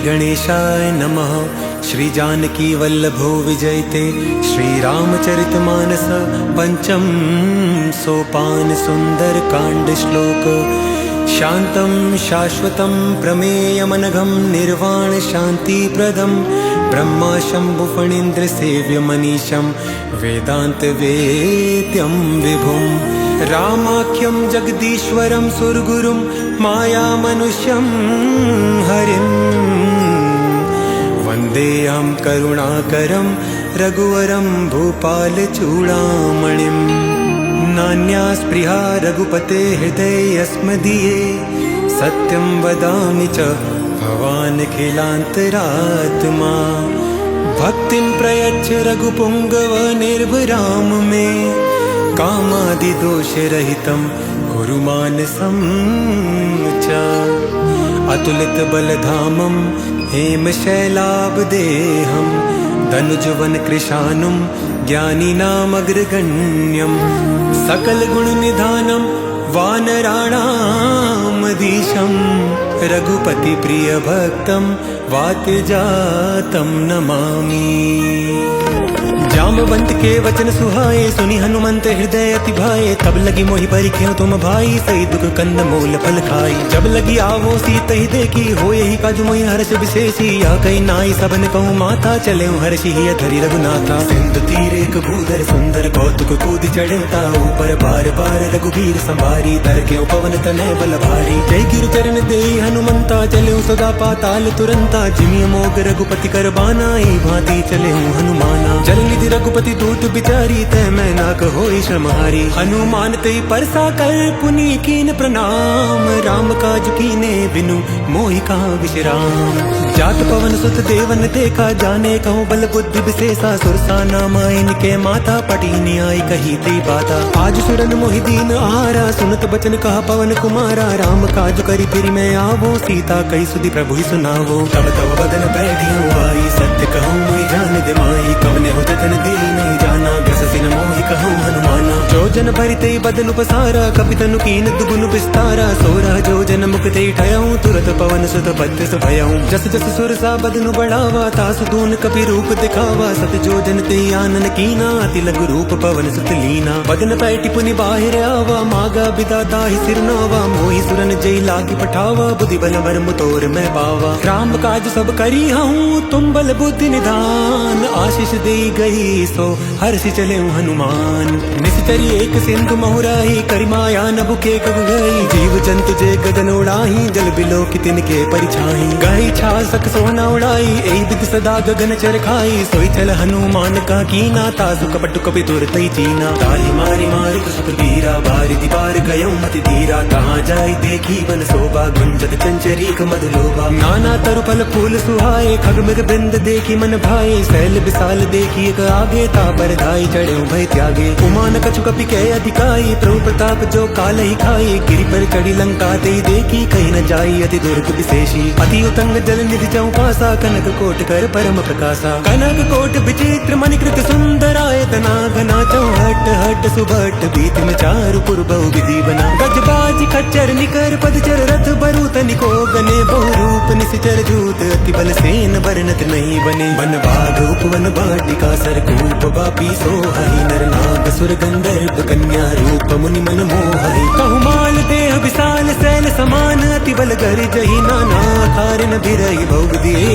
गणेशाय नमः। श्री जानकी वल्लभो विजयते श्री रामचरितमानस पंचम सोपान सुंदर कांड श्लोक। शांतं शाश्वतं प्रमेयमनघं निर्वाण शांतिप्रदं ब्रह्मा शंभु फणीन्द्र सेव्य मनीषं वेदांत वेद्यं विभुं। रामाख्यं जगदीश्वरं सुरगुरुं माया मनुष्यं हरिं वन्देऽहं करुणाकरं रघुवरं भूपालचूडामणिम्। नान्या स्पृहा रघुपते हृदयेऽस्मदीये सत्यं वदामि च भवान् खिलान्तरात्मा। भक्तिं प्रयच्छ रघुपुङ्गव निर्भराम मे कामादिदोषरहितं कुरु मानसं च। अतुलितबलधामं हेमशैलाभदेहं धनुजवनकृशानुं ज्ञानिनामग्रगण्यं। सकलगुणनिधानं वानराणामधीशं रघुपतिप्रियभक्तं वातजातं नमामि। जामवंत के वचन सुहाए सुनि हनुमंत हृदय अति भाए। तब लगी मोहि परिख्यो तुम भाई सही दुख कंद मूल फल खाई। जब लगी आवो सीत ही देखी हो यही काजु मोहि हर्ष विशेषी। या कई नाई सबन कहूँ माता चले हर्षि ही धरि रघुनाथा। सिंधु तीर एक भूधर सुंदर कौतुक कूद चढ़ता ऊपर बार बार रघुबीर संभारी। तर के पवन तनय बल भारी जय गिरु चरण दे हनुमंता। चले सदा पाताल तुरंता जिमिय मोग रघुपति कर बाना। भांति चले हनुमाना जल निधि रघुपति दूत बिचारी तै मैं ना कहोई श्रमहारी। हनुमान ते परसा कर पुनि कीन प्रणाम। राम काज कीने बिनु मोहि कहाँ विश्राम। जात पवन सुत देवन देखा जाने कहूँ बल बुद्धि विशेषा। सुरसा नाम इनके माता पटीनी आई कही ते बाता। आज सुरन मोहि दीन आहारा सुनत बचन कहा पवन कुमारा। राम काज करी फिर मैं आवो सीता कही सुधि प्रभु ही सुनावो। तब तब बदन बैठी आई सत्य कहूँ मैं जान दे माई। कवने हो जतन दी नहीं जाना ग्रस सिन मोहि कहूँ हनुमाना। जो जन भरिते बदन उपसारा कपितनु कीन दुगुन विस्तारा। 16 जो जन मुक्ते ठयऊँ तुरत पवन सुत बत्तीस भयऊँ। जस जस सुरसा बदनु बढ़ावा तासु दून कपि रूप दिखावा। सत जो जन ते आनन कीना अति लघु रूप पवन सुत लीना। बदन पैटि पुनि बाहिर आवा मागा बिदा दाहि सिर नावा। मोहि सुरन जय लागी पठावा बुद्धि बल मर्म तोर मैं पावा। राम काज सब करी हूँ तुम बल बुद्धि निधान। आशीष दे गई सो हर्षि चले हनुमान। निश्चरी एक सिंधु महुराही करिमाया नभु के कब गई। जीव जंतु जे गगन उड़ाही जल बिलो की तिनके परिछाई। गई छा सक सोना उड़ाई ए विद सदा गगन चर खाई। सोई चल हनुमान का कीना तासु कपटु कपि दुरतई चीना। ताली मारी मारी सुत बीरा बारी दीवार गयो मति धीरा। कहाँ जाई देखी बन शोभा गुंजत चंचरीक मधुलोभा। नाना तरु फल फूल सुहाए खग मृग बिंद देखी मन भाए। शैल विशाल देखी एक आगे तापर धाई चढ़े भय त्यागे। उमान कछु कपि के अधिकाई प्रभु प्रताप जो काल ही खाई। गिरि पर चढ़ी लंका ते देखी कहीं न जाई अति दुर्ग विशेषी। अति उतंग जल निधि जऊ पासा कनक कोट कर परम प्रकाशा। कनक कोट विचित्र मणिकृत सुंदराय तना घना चौहट हट सुभट बीत में चारु पुर बहु विधि बना। गजबाजी खच्चर निकर पदचर रथ बरु तनिको गने बहु रूप निश्चर जूत अति बल सेन वर्णत नहीं बने। वन बाघ उपवन बाटिका सरकूप बापी सोहई नर नाग सुर गंधर्व कन्या रूप मुनि मन मोहई। कहु माल देह विशाल शैल समान अति बल गर जही। नाना कारण बिरई भोग दिए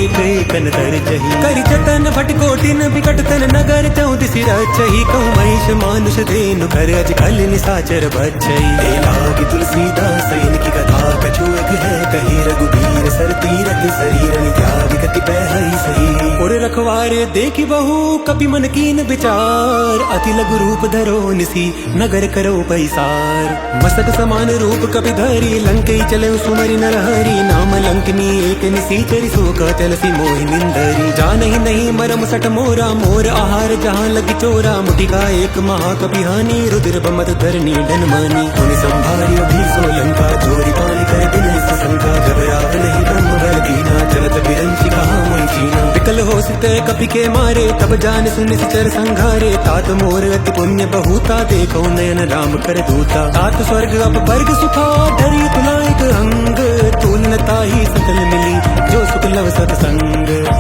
कन तर जही। करि जतन भट कोटिन विकट तन नगर चौदि सिर चही। कहु महिष मानुष धेनु कर अज कल निसाचर बचई। लागी तुलसीदास इनकी कथा कछु एक है कही। रघुबीर सर तीरथ शरीर त्याग गति बहई सही। और रखवारे देखी बहु कपि मन कीन विचार। अति लघु रूप धरो निसी नगर करो पैसार। मस्तक समान रूप कपि धरी लंकई चले सुमरि नरहरि। नाम लंकनी एक निसीचरी सोका चलसी मोहि निंदरी। जानहि नहीं मरम सट मोरा मोर आहार जहाँ लगी चोरा। मुटिका एक महाकपि हानि रुद्र बमत धरनी धन मानी। उन्हें संभारी अभीसो लंका चोरी पानी कर दिन शंका। घबराव नहीं ब्रह्म बल दीना चलत बिरंची कहा मोहि चीना। विकल हो सिते कपि के मारे तब जान सुनि सिचर संघारे। तात मोर अति पुण्य बहुता देखो नयन राम कर दूता। तात स्वर्ग अप वर्ग सुखा धरी तुलाइक अंग। तुलनता ही सकल मिली जो सुख लव सत्संग।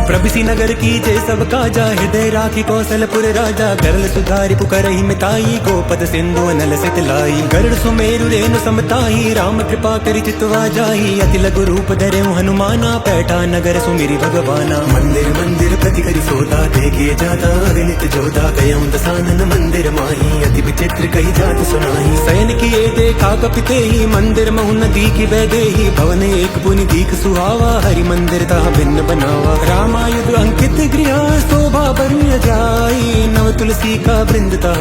प्रभिसी नगर की जय सब काजा, हृदय राखी कौशलपुर राजा। गरल सुधारी पुकरहि मिताई, गोपद सिंधु अनल सित लाई। गरुड़ सुमेरु रेणु समताई, राम कृपा करि चितवा जाई। अति लघु रूप धरऊ हनुमाना, पैठा नगर सुमिरि भगवाना। मंदिर मंदिर प्रति करि सोदा, देखे जाता अगणित जोधा। गयऊँ दसानन मंदिर माही, अति विचित्र कही जात सुनाई। शयन किए देखा कपिते ही, मंदिर महु नदी की बैदेही। भवन एक पुनि दीख सुहावा, हरि मंदिर ता भिन्न बनावा। रामायुध अंकित गृह, शोभा बरु जाई। नव तुलसी का वृंद ता,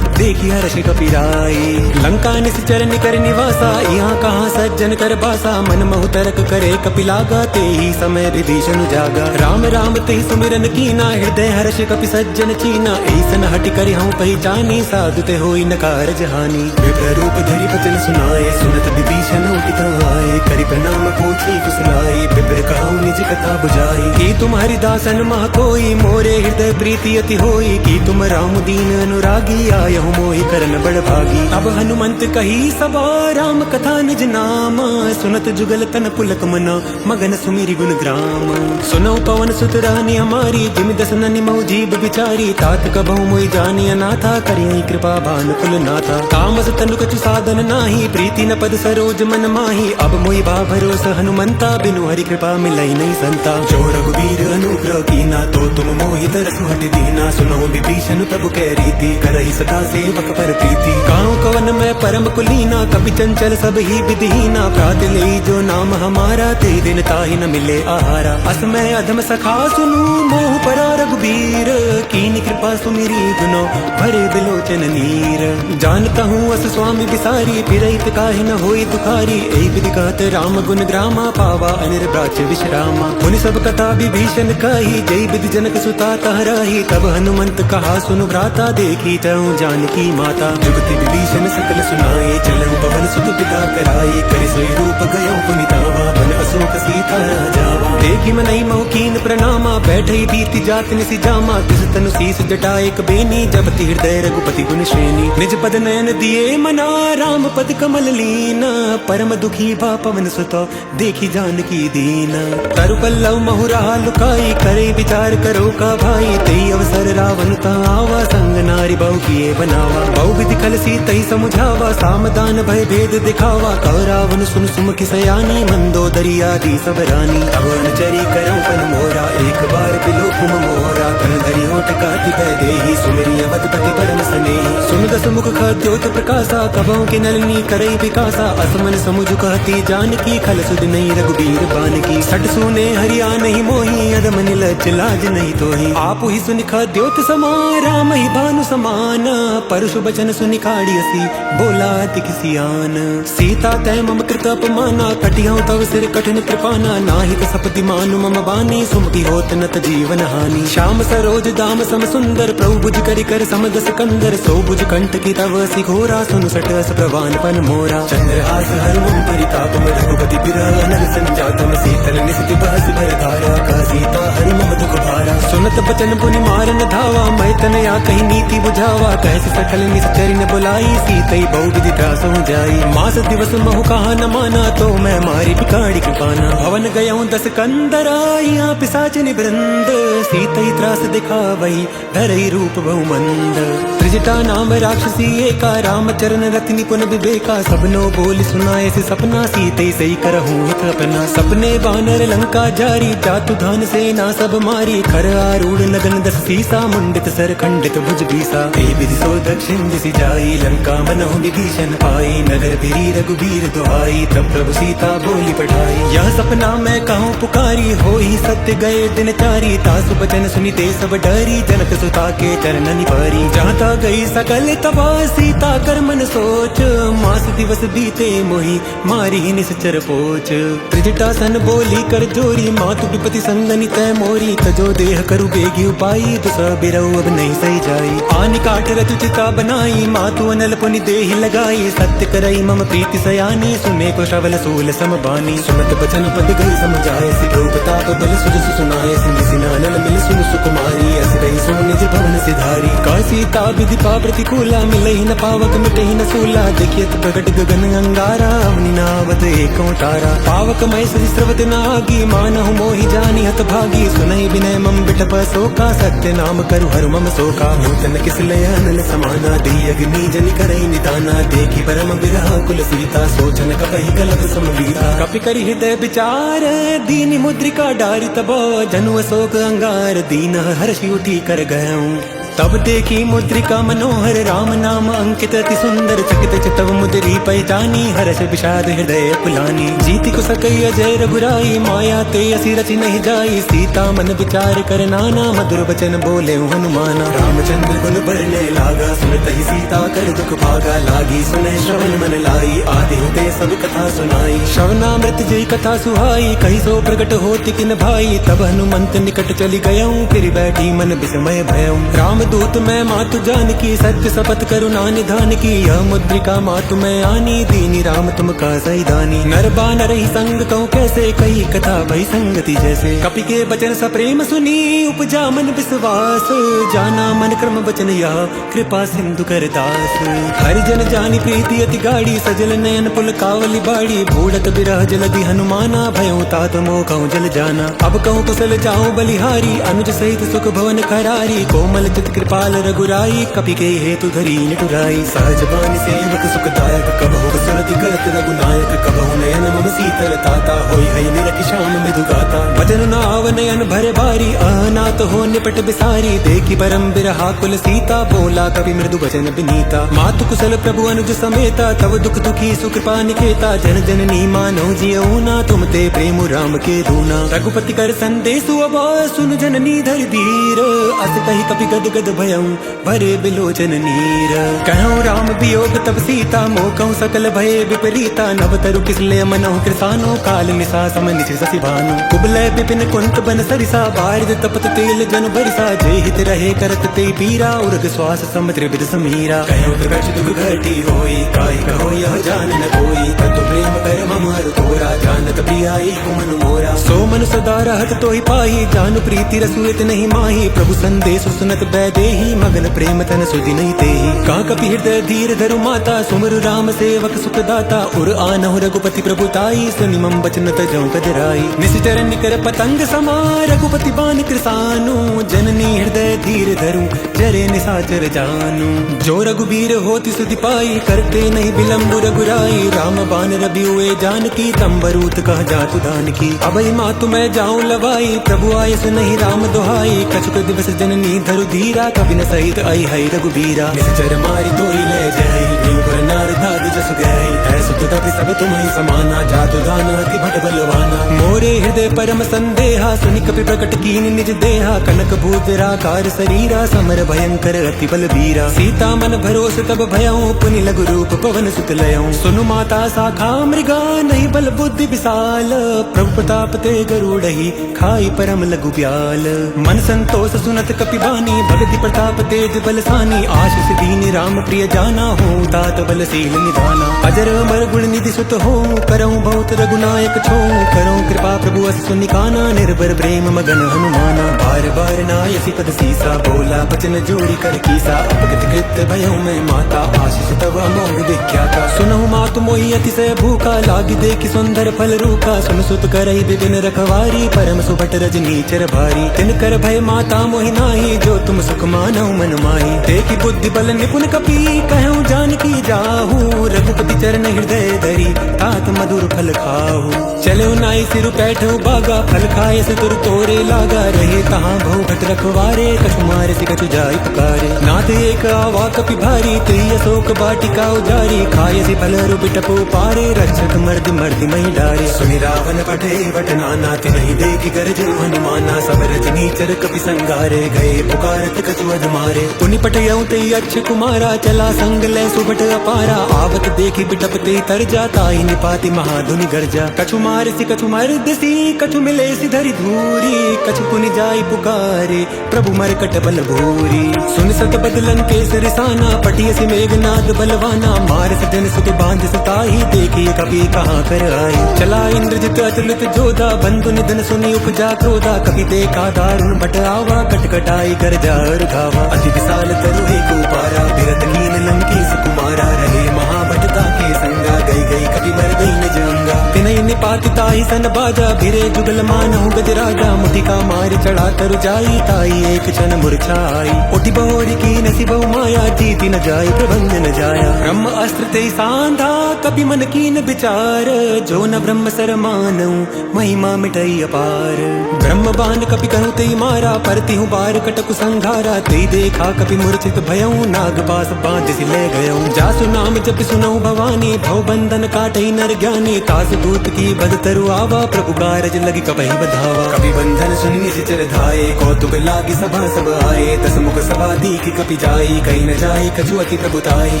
देखी हर्ष कपिराई। लंका निश्चर निकर निवासा, यहाँ कहाँ सज्जन कर बासा। मन महु तरक करे कपिलागा, ते ही समय विभीषण जागा। राम राम ते सुमिरन कीना, हृदय हर्ष कपि सज्जन चीना। ऐसन हटि करि हूँ पहचानी, साधु ते होई न कारज हानि। विप्र रूप धरि वचन सुनाए, सुनत विभीषण उठित आए। करि प्रणाम पूछी कुशलाए, विप्र कहूँ निज कथा बुझाई। की तुम हरिदासन मह कोई, मोरे हृदय प्रीति अति होई। की तुम राम दीन अनुरागी, आयहु मोहि करन बड़ भागी। अब हनुमंत कही सबा, राम कथा निज नाम। सुनत जुगल तन पुलक मना, मगन सुमिरि गुण ग्राम। सुनो पवन सुत रानी हमारी, जिमि दस ननि मऊ जीव बिचारी। तात कबहु मोहि जानी अनाथा, करियहि कृपा भानु कुल नाथा। तामस तनु कछु साधन नाही, प्रीति न पद सरोज मन माही। अब मोहि बा भरोसा हनुमंता, बिनु हरि कृपा मिलई नहीं संता। जो रघुबीर अनुग्रह कीना, तो तुम मोहि तरसु हट दीना। सुनो विभीषण प्रभु कै रीति, करहि सदा सेवक पर प्रीति। गाँव कवन में परम कुलीना, कपि चंचल सब ही विधिहीना। प्रात लेई जो नाम हमारा, ते दिन ताहि न मिले आहारा। असमय अधम सखा सुनु, मोह परा रघुबीर। कीनी कृपा सुमिरी गुनो, भरे बिलोचन नीर। जानता हूँ अस स्वामी बिसारी, फिरहित काहि न होई दुखारी। एहि विधि कहत राम गुण ग्रामा, पावा अनिर्ब्राच विश्रामा। मुनि सब कथा विभीषण कही, जय विधि जनक सुता तहराही। तब हनुमंत कहा सुनु भ्राता, देखी जाऊँ जानकी माता। जुगति विभीषण सकल सुनाए, चलऊ पवन सुत पिता कराई। करि सोई रूप गयऊँ पुनि दावा, बन अशोक सीता जावा। देखी मनई महु कीन प्रणामा, बैठई बीती जात निसि जामा। तिस तनु शीस जटा एक बेनी, जपति हृदय रघुपति गुण श्रेणी। निज पद नयन दिए मना, राम पद कमल लीना। परम दुखी भा पवन सुत, देखी जानकी दीना। तरु पल्लव महु राह लुकाई, करे विचार करो का भाई। तेई अवसर रावण ता आवा, संग नारी बहु किए बनावा। बहु विधि खल सीतई समुझावा, सामदान भय भेद दिखावा। कह रावण सुन सुमुखि सयानी, मंदोदरी आदि सब रानी। अब अनुचरी करऊँ पन मोरा, एक बार बिलोक मोरा। तन धरि होठ काटि भय देहि, सुमिरि अवधपति परम स्नेहि। सुन दस मुख खद्योत प्रकाशा, कबहु के नलिनी करई विकासा। असमन समुझ कहती जानकी, खल सुध नहीं रघुबीर बानकी। सट सुने हरिया नहीं मोही, अदम निलज लाज नहीं तोही। आप ही सुनि खद्योत समा, राम ही भानु समान। परशु बचन सुनि काढ़ियसी, बोला अति किसियान। सीता तै मम कृत अपमाना, कटिहऊँ तव सिर कठिन कृपाना। नाहित सपति मानु मम बानी, सुमति होत नत जीवन हानि। श्याम सरोज दाम सम सुंदर, प्रभु भुज करि कर समदस कंदर। सो भुज कंठ की तव सिघोरा, सुनु सटस प्रवान पन मोरा। चंद्रहास हरिमुम परितापम, रघुपति बिरह अनल संजातम। शीतल निस्ति बहस भर धारा, का सीता हरि मम दुख भारा। सुनत बचन पुनि मारन धावा, मैं तनया कही नीति बुझावा। कैसे सकल निश्चरी न बुलाई, सीतई बहु विधि त्रास हो जाई। मास दिवस महु कहा न माना, तो मैं मारी बिकाड़ी कृपाना। भवन गयऊँ दस कंदरा, यहाँ पिशाचिनि वृंद। सीतई त्रास दिखावई, धरई रूप बहु मंद। त्रिजटा नाम राक्षसी एका, राम चरण रति निपुण विवेका। सबनो बोल सुनाए से सपना, सीतई सही करहूँ हित अपना। सपने बानर लंका जारी, जातु धान सेना सब मारी। खर आरूढ़ नगन दस सीसा, मुंडित सर खंडित भुज बीसा। एहि विधि सो दक्षिण दिशि जाई, लंका मनहु विभीषण पाई। नगर फिरी रघुबीर दुहाई, तब प्रभु सीता बोली पठाई। यह सपना मैं कहूँ पुकारी, होई सत्य गए दिन चारी। तासु बचन सुनिते सब डरी, जनक सुता के चरणन पारी। जहाँ ता गई सकल तबाह, सीता कर मन सोच। मास दिवस बीते मोहि, मारी निश्चर पोच। त्रिजटा सन बोली कर जोरी, मातु विपति संगनि तै मोरी। तजो देह करु बेगी उपाई, दुस बिरऊ अब नहीं सही जाई। आनि काट रचु चिता बनाई, मातु अनल पुनि देहि लगाई। सत्य करई मम प्रीति सयानी, सुने को श्रवल सूल सम बानी। सुनत बचन पद गई समझाए, सिधो प्रताप बल सुजसु सुनाए। सिंधि सिनानल मिल सुन सुकुमारी, अस गई सो निज भवन सिधारी। कह सीता विधिपा प्रतिकूला, मिले ही न पावक मिटे ही न सूला, देखियत प्रगट गगन अंगारा, अवनि नावत एको तारा, पावक मय सरिस्रवत नागी, मानहु मोहि जानी हत भागी, सुनहि विनय मम बिटप शोका, सत्य नाम करु हरु मम शोका, नूतन किसलय अनल समाना, दी अग्नि जनि करई निदाना, देखि परम बिरह कुल सीता, सोचन कपहि कलप समवीता, कपि करि हृदय विचार, दीनि मुद्रिका डारि तबो, जनु अशोक अंगार, दीन हर्षि उठी कर गयऊं, तब देखी मुद्रिका मनोहर, राम नाम अंकित अति सुंदर, चकित चितव मुद्री पहचानी, हर्ष विषाद हृदय पुलानी, जीति को सकई अजय रघुराई, माया ते असि रचि नहीं जाई, सीता मन विचार कर नाना, मधुर वचन बोले हनुमाना, रामचंद्र गुण बरने लागा, सुनत ही सीता कर दुख भागा, लागी सुने श्रवण मन लाई, आदि ते सब कथा सुनाई, श्रवणामृत जय कथा सुहाई, कही सो प्रकट होति किन भाई, तब हनुमंत निकट चली गयऊं, फिर बैठी मन विस्मय भयऊं, राम दूत मैं मातु जानकी, सत्य शपथ करुणा निधान की, यह मुद्रिका मातु मैं आनी, दीनी राम तुम का सही दानी, नर बानर ही संग कहूँ कैसे, कही कथा भई संगति जैसे, कपि के बचन सप्रेम सुनी, उपजा मन विश्वास, जाना मन क्रम वचन या, कृपा सिंधु कर दास, हरिजन जानी प्रीति अति गाड़ी, सजल नयन पुल कावली बाड़ी, भूडत बिरह जलधि हनुमाना, भयों तात मोह कहूँ जल जाना, अब कहूँ कुशल जाऊं बलिहारी, अनुज सहित सुख भवन करारी, कोमल चित कृपाल रघुराई, कपि के हेतु धरी निटुराई, सहज बानी सेवक सुखदायक, कबहु सुरति करत रघुनायक, कबहु नयन मम शीतल ताता, होई है निरखि श्याम मृदु गाता, वचन नाव नयन भरे भारी, अनाथ हो निपट बिसारी, देखि परम बिरहा कुल सीता, बोला कवि मृदु वचन विनीता, मातु कुशल प्रभु अनुज समेता, तव दुख दुखी सुकृपा निकेता, जन जननी मानौ जियऊना, तुम ते प्रेम राम के दूना, रघुपति कर संदेशु अब सुन जननी धर धीर, अस कही कपि गद गद भयऊं, भरे बिलोचन नीर, कहूँ राम वियोग तब सीता, मोह कहूँ सकल भये विपरीता, नव तरु किसले मनहु कृसानो, काल निशा सम निश शशि भानु, कुबलय विपिन कुंत बन सरिसा, बारिद तपत तेल जन बरिसा, जय हित रहे करत ते पीरा, उर्ग श्वास समुद्र विद समीरा, कहूँ प्रकट दुख घटी होई, काई कहो यह जान न कोई, तत्व प्रेम कर मम हर तोरा, जानत प्रियाई कुमन मोरा, सो मन सदा रहत तोहि पाही, जानु प्रीति रसुएत नहीं माही, प्रभु संदेश सुनत बैदेही, मगन प्रेम तन सुधि नहीं तेही, का कपि हृदय धीर धरु माता, सुमरु राम सेवक सुख दाता, उर आनहु रघुपति प्रभुताई, सुनि मम बचन तजौ कजराई, निश्चर निकर पतंग समा, रघुपति बान कृसानु, जननी हृदय धीर धरु, जरे निशाचर जानू, जो रघुबीर होति सुधि पाई, करते नहीं विलम्ब रघुराई, राम बान रबि हुए जानकी, तंबरूत कह जातु दान की, अबई मातु मैं जाऊं लवाई, प्रभु आय सुनहि राम दुहाई, कछुक दिवस जननी धरु धीरा, कवि न सहित आई है रघुबीरा, निश्चर मारी तोई ले जय, पर नार दाद जस गई, ऐसु तपि सब तुम्हि समाना, जातु दान अति भट बलवाना, मोरे हृदय परम संदेहा, सुनि कपि प्रकट कीनि निज देहा, कनक भूधराकार शरीरा, समर भयंकर अति बलबीरा, सीता मन भरोस तब भयऊं, पुनि लघु रूप पवन सुत लयऊं, सुनु माता शाखा मृगा, नहीं बल बुद्धि विशाल, प्रभु प्रताप ते गरुड़हि, खाई परम लघु ब्याल, मन संतोष सुनत कपि बानी, भगति प्रताप तेज बलसानी, आशीष दीन राम प्रिय जाना, हो तात बलशील निधाना, अजर अमर गुण निधि सुत हो, करऊं बहुत रघुनायक छो, करऊं कृपा प्रभु अस सुनिकाना, निर्भर प्रेम मगन हनुमाना, बार बार नायसी पद सीसा, बोला बचन जोड़ी कर कीसा, अपगत कृत भयऊं मैं माता, आशीष तव अमोघ विख्याता, सुनहु मातु मोहि अतिशय भूखा, लागी देखि सुंदर फल रूखा, सुन सुत करहि विपिन रखवारी, परम सुभट रजनी चर भारी, तिन कर भय माता मोहि नाही, जो तुम सुख मानौ मन माही, देखि बुद्धि बल निपुण कपि, कहूँ जानकी जाहू, रघुपति चरण हृदय धरी, तात मधुर फल खाहू, चले नाई सिरु बैठो बागा, फल खाए से तुर तोरे लागा, रहे तहाँ बहु भट रखवारे, कछु मारे से कछु जाई पुकारे, नाथ एक आवा कपि भारी, तेई अशोक बाटिका उजारी, खाए से फल रु बिटपो पारे, रक्षक मर्द मर्द मही डारे, सुनि रावण पठे बट नाना, तिनहि देखि गरजे हनुमाना, सब रजनी चर कपि संगारे, गए पुकारत कछु अध मारे, पुनि पटयऊं तेई अक्ष कुमारा, चला संग ले सुबट अपारा, आवत देखि बिटपते तर जाता, ही निपाति महाधुनि गर्जा, कछु मार सी कछु मर्द सी, कछु मिले सी धरि धूरी, कछु पुनि जाई पुकारे प्रभु मरकट बल भूरी। सुन सत बदलन के सरसाना पटियसी मेघनाद बलवाना मार सजन सुत बांध सताही देखिए कभी कहाँ कर आई। चला इंद्रजित अतुलित जोधा बंधु निधन सुनी उपजा क्रोधा कभी देखा दारुण बट आवा कटकटाई कर जार घावा। अति विशाल तरु एक उपारा बिरत कीन लंकी सुकुमारा रहे महाभटता के संगा गई गई कभी मर गई न जंगा। तिनई निपातिता ही सन बाजा भिरे जुगल मानहु गजराजा मुटिका मार चढ़ा तरु जाई ताई एक क्षण मुरझाई। उठी बहोरी की नसी बहु माया जीती न जाई प्रबंध न जाया। ब्रह्म अस्त्र ते सांधा कभी मन कीन विचार जो न ब्रह्म सर मानऊ महिमा मिटई अपार। ब्रह्म बाण कपि कहूँ ते मारा परति हूँ बार कटकु संघारा ते देखा कपि मूर्छित भयऊ नाग पास बांध सी ले गयऊ। जासु नाम जप सुनऊ भवानी भव बंधन काटई नर ज्ञानी तास दूत की बद तरु आवा प्रभु कारज लगी कपहि बधावा। कपि बंधन सुनि निश्चर धाये कौतुक लागी सभा सब आए। दस मुख सभा दीख कपि जाई कहीं न जाई कछु अति प्रभुताई।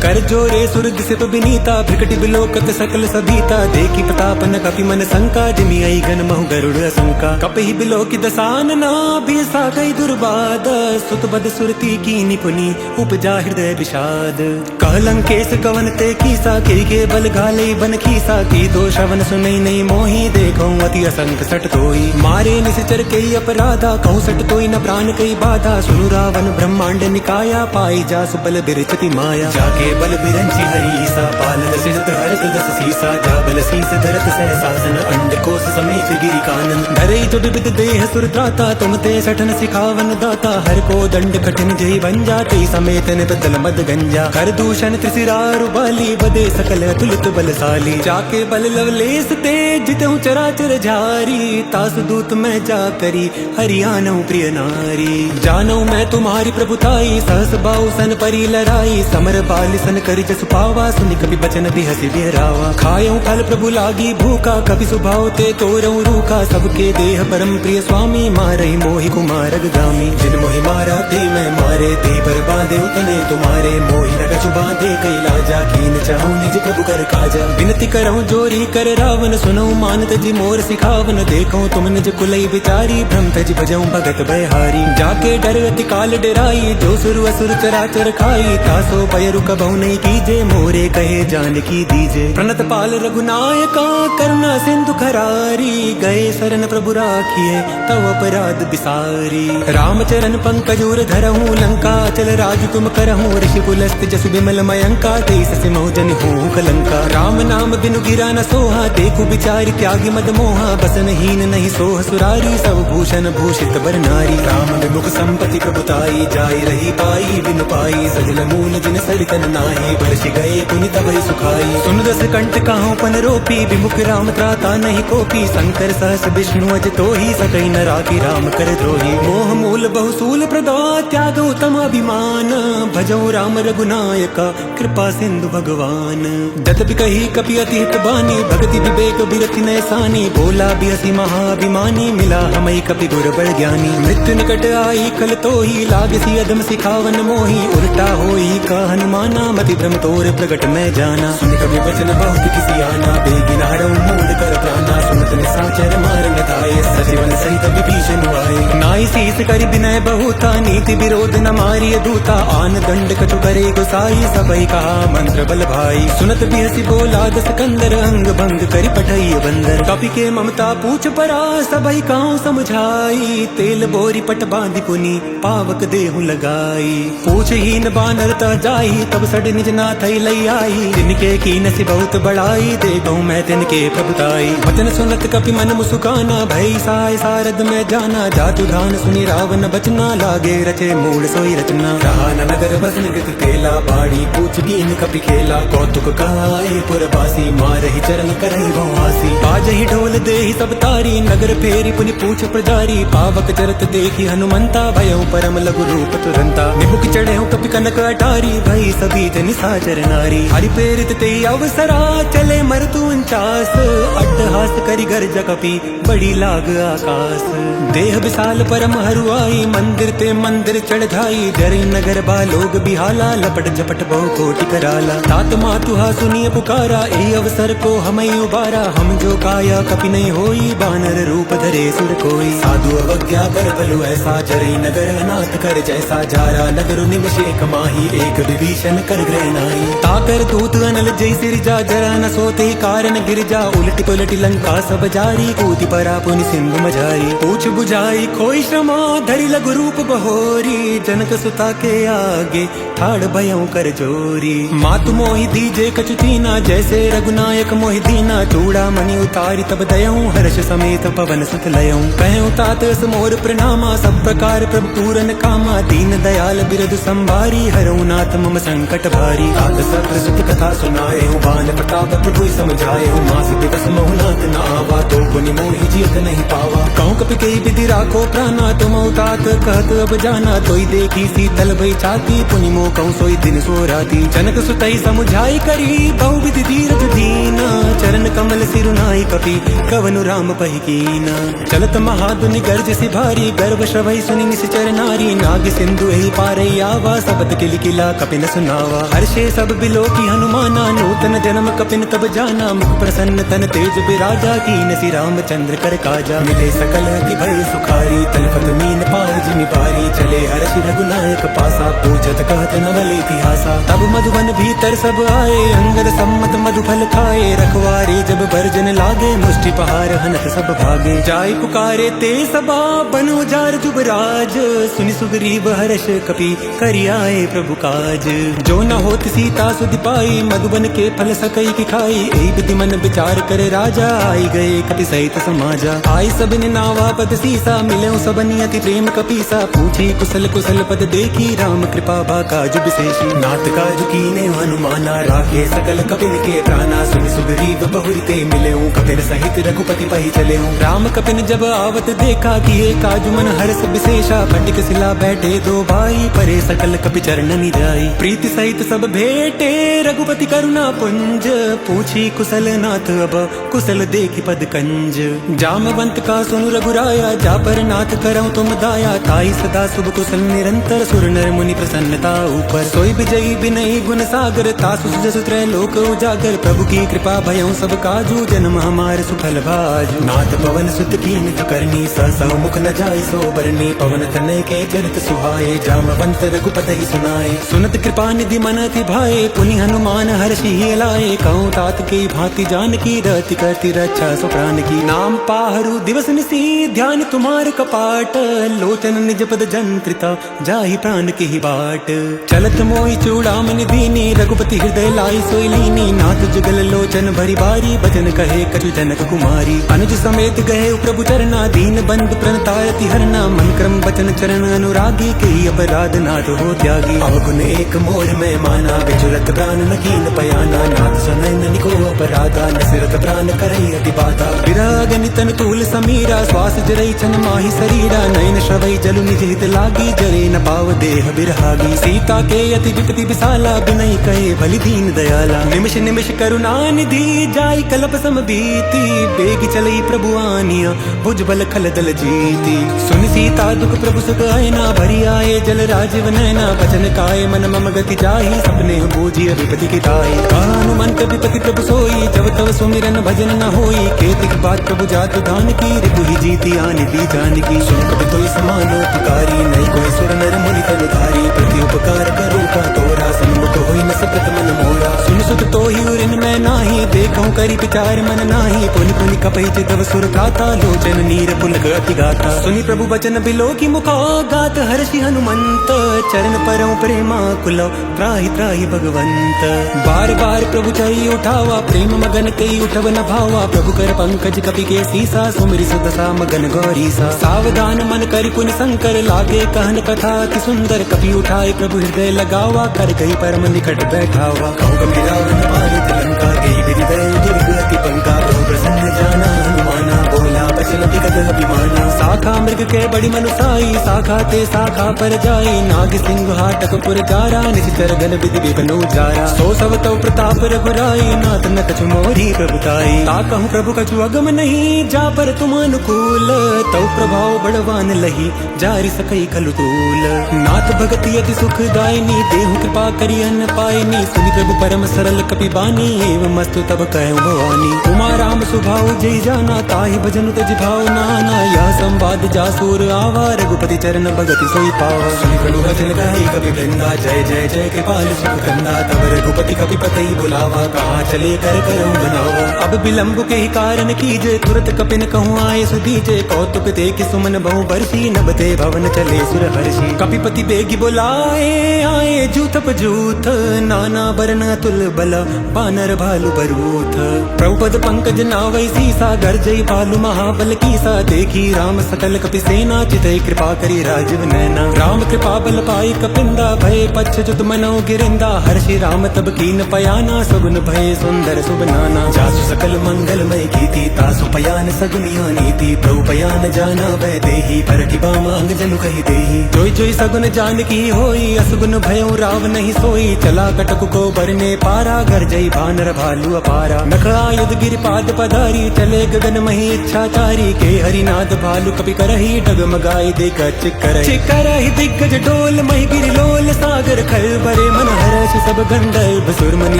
कर जोरे सुरग सिप विनीता भ्रिकटि बिलोकत सकल सबीता देखी प्रतापन कपि मन शंका जिमि आई गन महु गरुड़ असंका। कपि बिलोकि दसान ना बीसा गई दुर्बाद सुत बद सुरती की निपुनी उपजा हृदय विषाद। कहलंकेश कवन ते कीसा के बल घाले बन खीसा की दो श्रवण सुनई नहीं मोही देखो अति असंख सट तोई। मारे निश्चर कई अपराधा कहूँ सट तोई न प्राण कई बाधा। सुनु रावण ब्रह्मांड निकाया पाई जा सुबल बिरचति माया। जाके बल बिरंची हरीसा पालन सिरत हरत दस सीसा जा बल सीस धरत सह शासन अंड कोस समेत गिरि कानन। धरे जो विविध देह सुर त्राता तुम ते सठन सिखावन दाता। हर को दंड कठिन जय बन जाते समेत बदल मद गंजा। कर दूषण त्रिशिरारु बाली बदे सकल अतुलित बलशाली। जाके बल लवलेस ते जितहु चराचर झारी तास दूत मैं जा करी हरियाणु प्रिय नारी। जानऊ मैं तुम्हारी प्रभुताई सहस बाहु सन परी लड़ाई। समर बाल सन करी जसु पावा सुनि कभी बचन बिहसी बिहरावा। खायऊ फल प्रभु लागी भूखा कभी सुभाव ते तोरऊ रूखा। सबके देह परम प्रिय स्वामी मारहि मोहि कुमारग गामी। जिन मोहि मारा ते मैं मारे ते पर बांधे उतने तुम्हारे। मोहि न कछु बांधे कई लाजा कीन चाहूं निज प्रभु कर काजा। विनती करऊं जोरी कर रावण सुनऊ मान तजी मोर सिखावन। देखो तुम निज कुलई विचारी भ्रम तज भजऊं भगत भयहारी। जाके डर अति काल डराई जो सुर असुर चराचर खाई। तासो पय रुक बहु नहीं कीजे मोरे कहे जानकी दीजे। प्रणत पाल रघुनायका करुणा सिंधु खरारी। गए शरण प्रभु राखिए तव अपराध बिसारी। रामचरण पंकज उर धरहूं लंका चल राज तुम करहूं। ऋषि पुलस्त जसु विमल मयंका तेईस सिमहु जन हूँ कलंका। राम नाम बिनु गिरा न सोहा देखु बिचारी त्यागी मद मोहा। बसन हीन नहीं सोह सुरारी सब भूषण भूषित बर नारी। राम विमुख संपत्ति प्रभुताई जाई रही पाई बिनु पाई। सजल मूल जिन सरितन नाही बरस गए पुनि तबहि सुखाई। सुन दस कंठ काहू पन रोपी विमुख राम त्राता नहीं कोपी। शंकर सहस विष्णु अज तो ही सकई न राखी राम कर द्रोही। मोह मूल बहुसूल प्रदा त्याग उत्तम अभिमान। भजऊ राम रघुनायका कृपा सिंधु भगवान। दत भी कही कपि अति हित बानी भक्ति विवेक बिरति नैसानी। बोला बिहसी महाभिमानी मिला हमई कपि गुर बड़ ज्ञानी। मृत्यु निकट आई कल तो ही लागसी अदम सिखावन मोही। उल्टा होई का हनुमाना मति भ्रम तोर प्रगट में जाना। सुन कभी वचन बहुत किसी आना बेगिन हरऊ मूड कर प्राणा। सुनत निशाचर मार न धाये सजीवन सहित विभीषण आए। नाई शीस करि विनय बहुता नीति विरोध न मारिय दूता। आन दंड कछु करे गुसाई सबई कहा मंत्र बल भाई। सुनत बिहसी बोला दस कंदर अंग भंग करि पठई बंदर। कपि के ममता पूछ परा सबई काहू समझाई। तेल बोरी पट बांधि पुनि पावक देहु लगाई। पूछ हीन बानर त जाई तब सड निज नाथई लई आई। तिनके कीनसी बहुत बड़ाई देखूं मैं तिनके प्रभुताई। वचन सुनत कपि मन मुसुकाना भई साय सारद में जाना। जातु धान सुनि रावण बचना लागे रचे मूल सोई रचना। रहा न नगर बसन गत तेला बाड़ी पूछ कीन कपि खेला। कौतुक कहाए पुरवासी मारहि चरण करहि बहुआसी। बाजहि ढोल देहि सब तारी नगर फेरी पुनि पूछ प्रजारी। पावक चरत देखी हनुमंता भयउ परम लघु रूप तुरंता। निमुख चढ़े कपि कनक अटारी भई सभी जनि साचर नारी। हरि प्रेरित ते अवसरा चले मरतु 49। अट्टहास करि गर्ज कपि बड़ी लाग आकाश। देह विशाल परम हरुआई, मंदिर ते मंदिर चढ़ाई। डरे नगर बा लोग बिहाला, लपट झपट बहु कोटि कराला। तात मातुहा सुनिए पुकारा, ए अवसर को हमें उबारा। हम जो काया कपि नहीं होई, बानर रूप धरे सुर कोई। साधु अवज्ञा कर बलु ऐसा, जरे नगर अनाथ कर जैसा। जारा नगर निमिष एक माही, एक विभीषण कर ग्रह नाई। ताकर दूत अनल जय सिरजा, जरा न सोते कारण गिरजा। उलटी पुलटी लंका सब जारी, कूति परा पुनि सिंधु मझारी। पूछ बुझाई कोई श्रमा, धरि लघु रूप बहोरी। जनक सुता के आगे ठाड़ भयं कर जोरी। मातु मोहि दीजे कछु दीना, जैसे रघुनायक मोहि दीना। चूड़ा मणि उतारी तब दयऊं, हर्ष समेत पवन सुत लयऊं। कहूं तात मोर प्रणामा, सब प्रकार प्रभु पूरन कामा। दीन दयाल बिरधु संभारी, हरऊ नाथ मम संकट भारी। तात सत्र सुत कथा सुनाए हूँ, बान प्रताप प्रभु समझाए हूँ। मास दिवस महु नाथ न आवा, तो पुनि मोहि जीत नहीं पावा। कहूँ कपि कई विधि राखो प्राणा, तुम तात कहत अब जाना। तोई देखी शीतल भई छाती, पुनि मोह कहूँ सोई दिन सो राती। जनक सुतई समुझाई करी, बहु विधि धीरज दीना। चरण कमल सिरुनाई कपि, कवनु राम पहि कीना। चलत महादुनि गर्ज से भारी, गर्व श्रवई सुनि निश्चर नारी। नाग सिंधु एहि पारई आवा, सबत किल किला कपिन सुनावा। हर्षे सब बिलो की हनुमाना, नूतन जन्म कपिन तब जाना। मुख प्रसन्न तन तेज बिराजा, कीन सी रामचंद्र कर काजा। मिले सकल अति भय सुखारी, तलपत मीन पार जिमि बारी। चले हर्ष रघुनायक पासा, पूछत कहत नवल इतिहासा। तब मधुबन भीतर सब आए, अंगद सम्मत मधुफल खाए। रखवारे जब बरजन लागे, मुष्टि पहार हनत सब भागे। जाय पुकारे ते सबा, बन उजार जुबराज। सुनि सुग्रीव हर्ष कपि, करि आए प्रभु काज। जो न होत सीता सुधि पाई, मधुबन के फल सकई की खाई। एहि विधि मन विचार करे राजा, आई गए कपि सहित समाजा। आई सबनि नावा पद सीसा, मिले सबनि अति प्रेम कपीसा। पूछी कुशल कुशल पद देखी, राम कृपा बा काज विशेषी। नाथ काज कीने हनुमाना, राखे सकल कपिन के प्राणा। सुनि सुग्रीव बहुरि ते मिलेऊं, कपिन सहित रघुपति पहि चलेऊं। राम कपिन जब आवत देखा, किए काज मन हर्ष विशेषा। फटिक सिला बैठे दो भाई, परे सकल कपि चरणनि जाई। प्रीति सहित सब भेटे, रघुपति करुणा पुंज। पूछी कुशल नाथ अब, कुशल देखि पद कंज। जामवंत का सुनु रघुराया, जा पर नाथ करऊं तुम दाया। ताई सदा शुभ कुशल निरंतर, सुर नर मुनि प्रसन्नता ऊपर। सोई विजयी विनयी गुण सागर, तासु जसु त्रय लोक उजागर। प्रभु की कृपा भयं सब काजू, जन्म हमार सुफल भाजू। नाथ पवन सुत कीन करनी, सहसा मुख न जाय सो बरनी। पवन तनय के चरित सुहाए, जामवंत रघुपति सुनाए। सुनत कृपा निधि मन अति भाए, पुनि हनुमान हर्षि लाए। कहूँ तात के भांति जानकी, रति करती रक्षा सो प्राण की। नाम पाहरु दिवस निसी, ध्यान तुम्हार कपाट। लोचन निज पद जंत्रिता, जाहि प्राण की ही बाट। चलत मोहि चूड़ामणि दीनी, रघुपति हृदय लाई सोई लीनी। नाथ जुगल लोचन भरी बारी, बचन कहे कछु जनक कुमारी। अनुज समेत गए प्रभु चरना, दीन बंधु प्रणतायति हरना। मन क्रम बचन चरण अनुरागी, कई अपराध नाथ हो त्यागी। अवगुण एक मोर में माना, बिचुरत प्राण न कीन पयाना। नाथ सुनैन को अपराधा, नसिरत प्राण करई अति बाधा। विरह गनितन तूल समीरा, श्वास जरई छन माही शरीरा। नयन श्रवई जलु निज हित लागी, जरे न पाव देह बिरहागी। सीता के अति विपति विशाला, बिनई कहे भलि दीन दयाला। निमिष निमिष करुणा निधि, जाय कल्प सम बीती। बेग चलई प्रभु आनिया, भुज बल खल दल जीती। सुन सीता दुख प्रभु सुख आयना, भरी आए जल राजीव नैना। बचन काय मन मम गति जाहि, सपने बूझी विपति की ताई। हनुमंत विपति प्रभु सोई, जब तब सुमिरन भजन न होई। केतिक बात प्रभु जातु दान की, रिपुहि जीती आनि दी जानकी। सुन कपि तोई समानो पुकारी, नहीं कोई सुर नर मुनि तनुधारी। प्रति उपकार करो का तोरा, सन्मुख होई न सकत मन मोरा। सुन सुत तोहि उरिन मैं नाही, देखऊं करि विचार मन नाही। पुनि पुनि कपहि चितव सुर गाथा, लोचन नीर पुलक अति गाथा। सुनि प्रभु बचन बिलो की मुखा, गात हर्षि हनुमंत। चरण परम प्रेमा कुलौ, त्राहि त्राहि भगवंत। बार बार प्रभु चई उठावा, प्रेम मगन कई उठव न भावा। प्रभु कर पंकज कपि के सीसा, सुमिरि सुदशा मगन गौरीसा। सावधान मन करि पुनि शंकर, लागे कहन कथा अति सुंदर। कपि उठाए प्रभु हृदय लगावा, कर गई परम निकट बैठावा। कहूँ कपि रावण मारित लंका, गई विधि दय दुर्ग अति पंका। प्रभु प्रसन्न जाना हनुमाना, बोला कौशल विगत अभिमानी शाखा मृग के बड़ी मनुसाई शाखा ते शाखा पर जाई नाग सिंह हाटक पुर जारा निशिचर गन विधि विघ्नो जारा सो सब तो प्रताप रघुराई नाथ न कछु मोरी प्रभुताई ता कहूँ प्रभु कछु अगम नहीं जा पर तुम अनुकूल तौ प्रभाव बड़वान लही जारी सकई खलु तूल नाथ भगति अति सुखदायिनी देहु कृपा करि अन्न पायनी सुनि प्रभु परम सरल कपि बानी एवं मस्तु तब कहूँ भवानी उमा राम सुभाव जय जाना ताहि भजन तज भाव नाना यह संवाद जासूर आवा रघुपति चरण भगति सोई पावा सुनि प्रभु भजन गाई कपि वृंदा जय जय जय कृपाल सुख कंदा तब रघुपति कपि पतई बुलावा कहाँ चले कर करऊँ बनावा अब विलम्ब के ही कारण कीजे तुरत कपिन कहूँ आए सुदीजे कौतुक देख सुमन बहु बरसी नभते भवन चले सुर हर्षि कपिपति बेगी बोलाए आए जूथप जूथ नाना बरन तुल बल बानर भालु बरूथ प्रभुपद पंकज नावै सीसा गर्जई भालु महाबल कीसा देखी राम सकल कपि सेना चितई कृपा करी राजीव नैना राम कृपा बल पाई कपिंदा भय पच्छ जुत मनो गिरिंदा हर्षि राम तब कीन पयाना सगुन भय सुंदर शुभ नाना जासु सकल मंगलमय कीति तासु पयान सगुनिया नीति प्रभु पयान जाना भय देही पर की बामांग जनु कही देही जोई जोई सगुन जान की होई असगुन भयउ राव नहीं सोई चला कटक को बरने पारा गर्जई भानर भालु अपारा नख आयुध गिरिपाद पधारी चले गगन मही इच्छाचारी के हरिनाद भालु कपि करही डगमगाई देख चिक्करहि दिग्गज डोल मही गिरि लोल सागर खल बरे मन हर्ष सब गंधर्व सुरमनि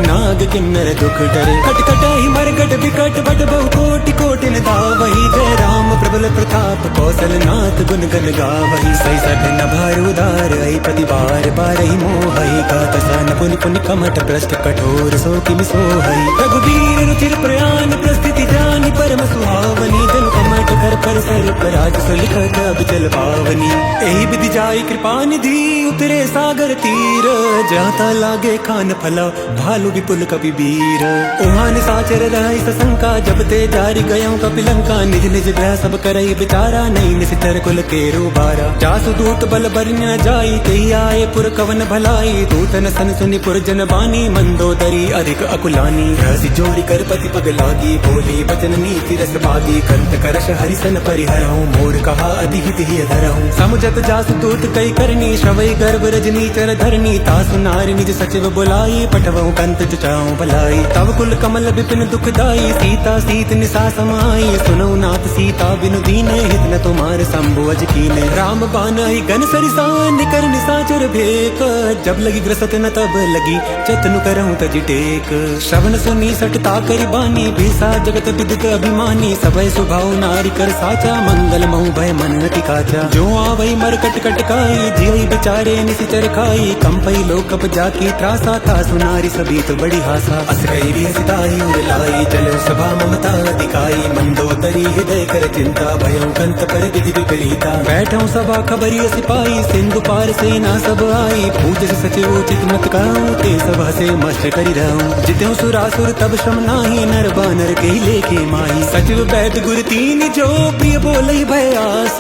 नाग किन्नर दुख डरे कटकटहि मरकट विकट बट बहु कोटि कोटिन धावहि जय राम प्रबल प्रताप कौशल नाथ गुण गन गावहि सही सघन भारुदार ऐ प्रतिबार बारहि मोहहि गात सन पुनि पुनि कमट भ्रष्ट कठोर सो किमि सोहहि रघुवीर रुचिर प्रयाण प्रस्थिति जानि परम सुहावनी जन कमट कर पर सर पराज सुलिखत अब जल पावनी एहि विधि जाई कृपा निधि उतरे सागर तीर जाता लागे खान फला भालु विपुल कपि वीर उहान साचर रहै सशंका जब ते जारी गयऊँ कपिलंका निज निज ग्रह सब करई विचारा नहीं निशिचर कुल के रूबारा जासु दूत बल बरन्य जाई तेहि आए पुर कवन भलाई दूतन सन सुनि पुर जन बानी मंदोदरी अधिक अकुलानी रसि जोरी कर पति पग लागी बोली बचन नीति रस भागी कंत करश हरिसन परिहरऊँ मोर कहा अधि हित ही धरऊँ समुझत जासु दूत कई करनी श्रवई गर्भ रजनी चर धरनी तासु नारी निज सचिव बुलाई पठवऊँ कंत जुचाऊँ भलाई तब कुल कमल विपिन दुखदाई सीता सीत निसा समाई सुनऊ नाथ सीता बिनु दीन हित न तुम्हार शंभु अज कीने राम बानहि गन सरिसा निकर निसाचर भेक जब लगी ग्रसत न तब लगी चतनु करऊँ तज टेक श्रवण सुनी सटता करि बानी भीसा जगत विदित अभिमानी सबय स्वभाव नारी कर साचा मंगल महु भय मन अति काचा जो आवई मरकट कटकाई जियई बिचारे निशिचर खाई कंपई लोकप जाकी त्रासा था सुनारी सभी तो बड़ी हासा अस गई भी सिताई उड़लाई चलो सभा ममता दिखाई मंदोदरी हृदय कर चिंता भयं कंत पर विधि विपरीता बैठऊँ सभा खबरिय सिपाही सिंधु पार सेना सब आई पूज सचिव चित मत कहूँ ते सब हसे मस्त करि रहूँ जित्यु सुरासुर तब श्रम नाही नर बानर के लेखे माही सचिव बैद गुर तीन जो प्रिय बोलई भयास